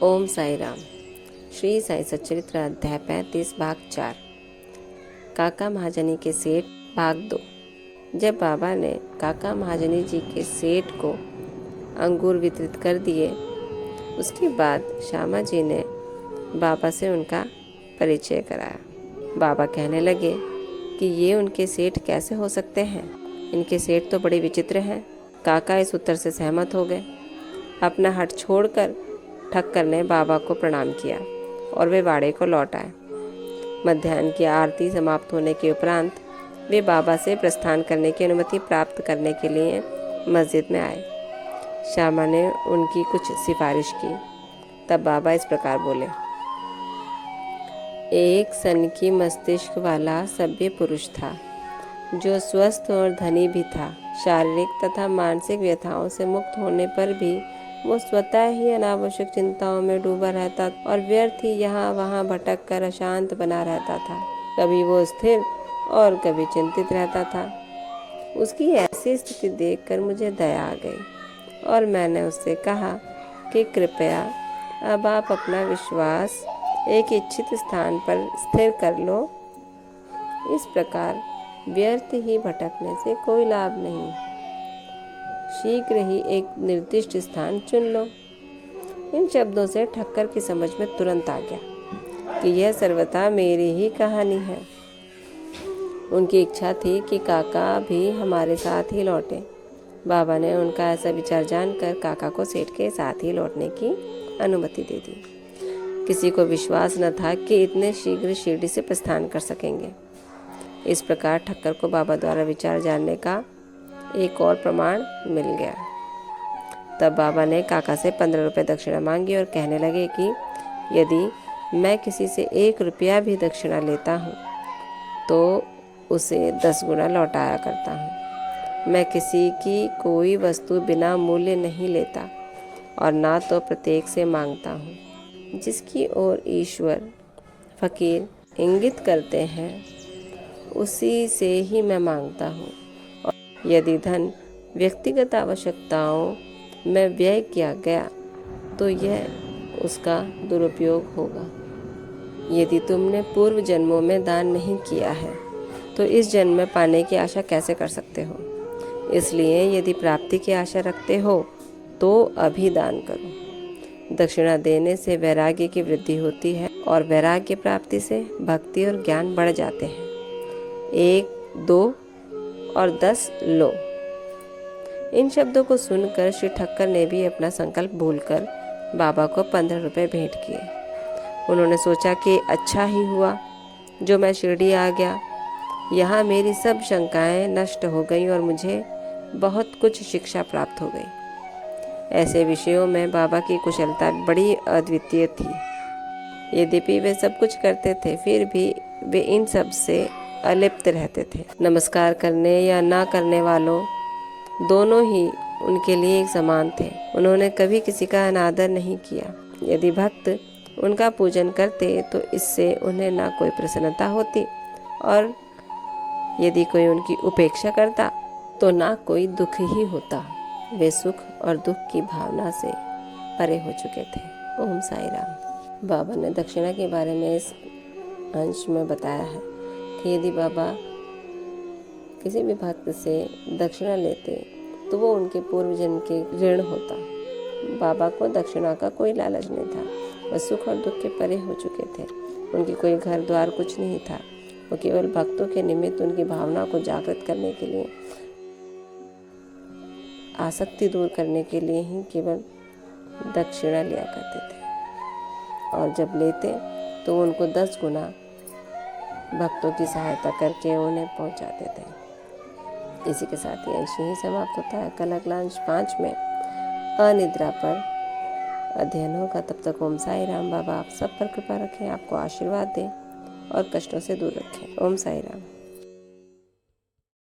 ओम साई राम। श्री साई सच्चरित्र अध्याय 35 भाग 4। काका महाजनी के सेठ भाग 2। जब बाबा ने काका महाजनी जी के सेठ को अंगूर वितरित कर दिए, उसके बाद श्यामा जी ने बाबा से उनका परिचय कराया। बाबा कहने लगे कि ये उनके सेठ कैसे हो सकते हैं, इनके सेठ तो बड़े विचित्र हैं। काका इस उत्तर से सहमत हो गए। अपना हट छोड़कर ठक्कर ने बाबा को प्रणाम किया और वे बाड़े को लौट आए। मध्याह्न की आरती समाप्त होने के उपरांत वे बाबा से प्रस्थान करने की अनुमति प्राप्त करने के लिए मस्जिद में आए। श्यामा ने उनकी कुछ सिफारिश की। तब बाबा इस प्रकार बोले। एक सनकी मस्तिष्क वाला सभ्य पुरुष था, जो स्वस्थ और धनी भी था। शारीरिक तथा मानसिक व्यथाओं से मुक्त होने पर भी वो स्वतः ही अनावश्यक चिंताओं में डूबा रहता और व्यर्थ ही यहाँ वहाँ भटक कर अशांत बना रहता था। कभी वो स्थिर और कभी चिंतित रहता था। उसकी ऐसी स्थिति देखकर मुझे दया आ गई और मैंने उससे कहा कि कृपया अब आप अपना विश्वास एक इच्छित स्थान पर स्थिर कर लो। इस प्रकार व्यर्थ ही भटकने से कोई लाभ नहीं। शीघ्र ही एक निर्दिष्ट स्थान चुन लो। इन शब्दों से ठक्कर की समझ में तुरंत आ गया कि यह सर्वथा मेरी ही कहानी है। उनकी इच्छा थी कि काका भी हमारे साथ ही लौटे। बाबा ने उनका ऐसा विचार जानकर काका को सेठ के साथ ही लौटने की अनुमति दे दी। किसी को विश्वास न था कि इतने शीघ्र शिरडी से प्रस्थान कर सकेंगे। इस प्रकार ठक्कर को बाबा द्वारा विचार जानने का एक और प्रमाण मिल गया। तब बाबा ने काका से 15 रुपये दक्षिणा मांगी और कहने लगे कि यदि मैं किसी से 1 रुपया भी दक्षिणा लेता हूँ तो उसे 10 गुना लौटाया करता हूँ। मैं किसी की कोई वस्तु बिना मूल्य नहीं लेता और ना तो प्रत्येक से मांगता हूँ। जिसकी ओर ईश्वर फकीर इंगित करते हैं उसी से ही मैं मांगता हूँ। यदि धन व्यक्तिगत आवश्यकताओं में व्यय किया गया तो यह उसका दुरुपयोग होगा। यदि तुमने पूर्व जन्मों में दान नहीं किया है तो इस जन्म में पाने की आशा कैसे कर सकते हो। इसलिए यदि प्राप्ति की आशा रखते हो तो अभी दान करो। दक्षिणा देने से वैराग्य की वृद्धि होती है और वैराग्य प्राप्ति से भक्ति और ज्ञान बढ़ जाते हैं। 1, 2 और 10 लो। इन शब्दों को सुनकर श्री ठक्कर ने भी अपना संकल्प भूलकर बाबा को 15 रुपये भेंट किए। उन्होंने सोचा कि अच्छा ही हुआ जो मैं शिरडी आ गया। यहाँ मेरी सब शंकाएं नष्ट हो गई और मुझे बहुत कुछ शिक्षा प्राप्त हो गई। ऐसे विषयों में बाबा की कुशलता बड़ी अद्वितीय थी। यद्यपि वे सब कुछ करते थे, फिर भी वे इन सब से अलिप्त रहते थे। नमस्कार करने या ना करने वालों दोनों ही उनके लिए एक समान थे। उन्होंने कभी किसी का अनादर नहीं किया। यदि भक्त उनका पूजन करते तो इससे उन्हें ना कोई प्रसन्नता होती और यदि कोई उनकी उपेक्षा करता तो ना कोई दुख ही होता। वे सुख और दुख की भावना से परे हो चुके थे। ओम साई राम। बाबा ने दक्षिणा के बारे में इस अंश में बताया है कि यदि बाबा किसी भी भक्त से दक्षिणा लेते तो वो उनके पूर्व जन्म के ऋण होता। बाबा को दक्षिणा का कोई लालच नहीं था। वह सुख और दुख के परे हो चुके थे। उनकी कोई घर द्वार कुछ नहीं था। वो केवल भक्तों के निमित्त उनकी भावना को जागृत करने के लिए, आसक्ति दूर करने के लिए ही केवल दक्षिणा लिया करते थे और जब लेते तो उनको 10 गुना भक्तों की सहायता करके उन्हें पहुंचाते थे। इसी के साथ ये अंश ही समाप्त होता है। कल अगला अंश 5 में अनिद्रा पर अध्ययन होगा। तब तक ओम साई राम। बाबा आप सब पर कृपा रखें, आपको आशीर्वाद दें और कष्टों से दूर रखें। ओम साई राम।